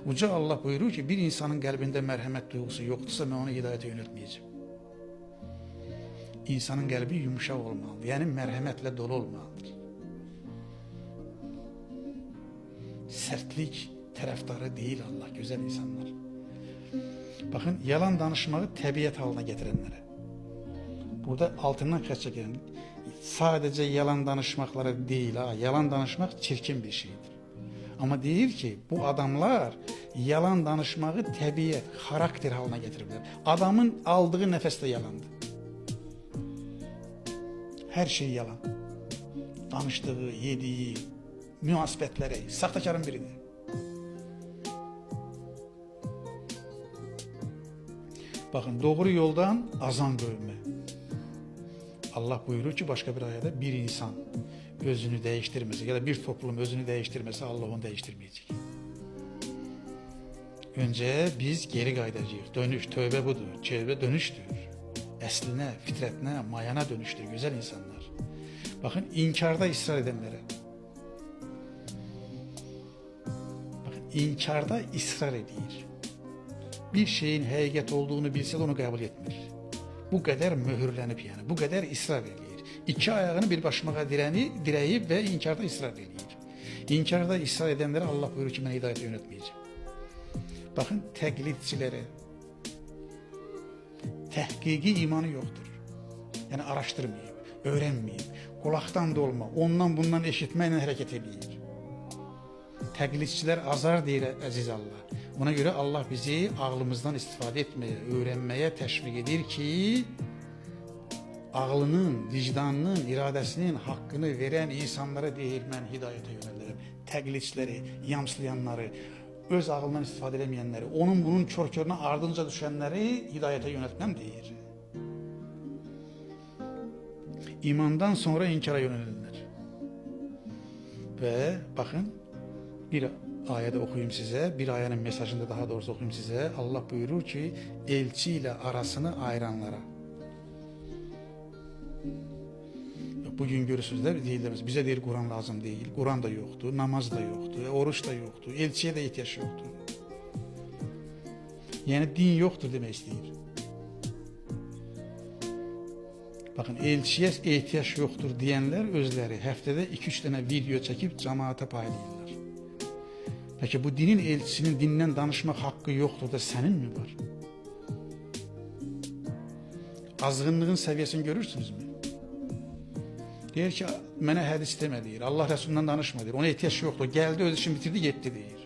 Uca Allah buyurur ki, bir insanın qəlbində mərhəmət duyğusu yoxdursa, mən onu hidayətə yönəltməyəcəm. İnsanın qəlbi yumuşaq olmalıdır, yəni mərhəmətlə dolu olmalıdır. Sərtlik tərəfdarı deyil Allah, gözəl insanlar. Bakın, yalan danışmağı təbiət halına getirənlərə. Burada altından xətt çəkirəm. Sadəcə yalan danışmaqları deyil, yalan danışmaq çirkin bir şeydir. Ama deyir ki, bu adamlar yalan danışmağı təbiət, xarakter halına getiriblər. Adamın aldığı nəfəs də yalandır. Her şey yalan. Danıştığı, yediği, münasibətləri, saxtakarın biridir. Bakın, doğru yoldan azan bölme. Allah buyurur ki başka bir ayette, bir insan özünü değiştirmese ya da bir toplum özünü değiştirmese Allah onu değiştirmeyecek. Önce biz geri qayıdacağıq. Dönüş, tövbe budur. Tövbe dönüştür. Əslinə, fitrətinə, mayana dönüştür. Güzel insanlar. Bakın, inkarda ısrar edenlere. Bakın, inkarda ısrar edir. Bir şeyin həqiqət olduğunu bilsə də onu qəbul etmir. Bu qədər möhürlənib, yəni bu qədər ısrar edir. İki ayağını bir başmağa dirəyib və inkarda ısrar edir. İnkarda ısrar edənlərə Allah buyurur ki, mən hidayətə yönətməyəcəm. Bakın, təqlidçilərə təhqiqi imanı yoxdur. Yəni araşdırmayıb, öyrənməyib, qulaqdan dolma, ondan bundan eşitməklə hərəkət edir. Təqlidçilər azar deyir əziz Allah. Ona göre Allah bizi ağlımızdan istifadə etməyə, öyrənməyə təşviq edir ki, ağlının, vicdanının, iradəsinin haqqını verən insanlara deyir, mən hidayətə yönəldirəm. Təqlidçiləri, yamslayanları, öz ağlından istifadə edəməyənləri, onun bunun kör-körünə ardınca düşənləri hidayətə yönəltməm deyir. İmandan sonra inkara yönəlirlər. Və baxın, bir ayədə oxuyum sizə, bir ayənin mesajında daha doğrusu oxuyum sizə. Allah buyurur ki, elçi ilə arasını ayıranlara. Bugün görürsünüz de deyirlər, bizə deyir Quran lazım deyil, Quran da yoxdur, namaz da yoxdur, oruç da yoxdur, elçiyə də ehtiyac yoxdur. Yəni din yoxdur demək istəyir. Bakın, elçiyə ehtiyac yoxdur deyənlər özləri həftədə 2-3 dənə video çəkib cəmaata paylayırlar. Peki bu dinin elçisinin dindən danışmaq haqqı yoxdur da sənin mi var? Azğınlığın səviyyəsini görürsünüzmü? Deyir ki, mənə hədis demə deyir, Allah Rəsulundan danışma deyir, ona ehtiyac yoxdur, gəldi öz işini bitirdi, getdi deyir.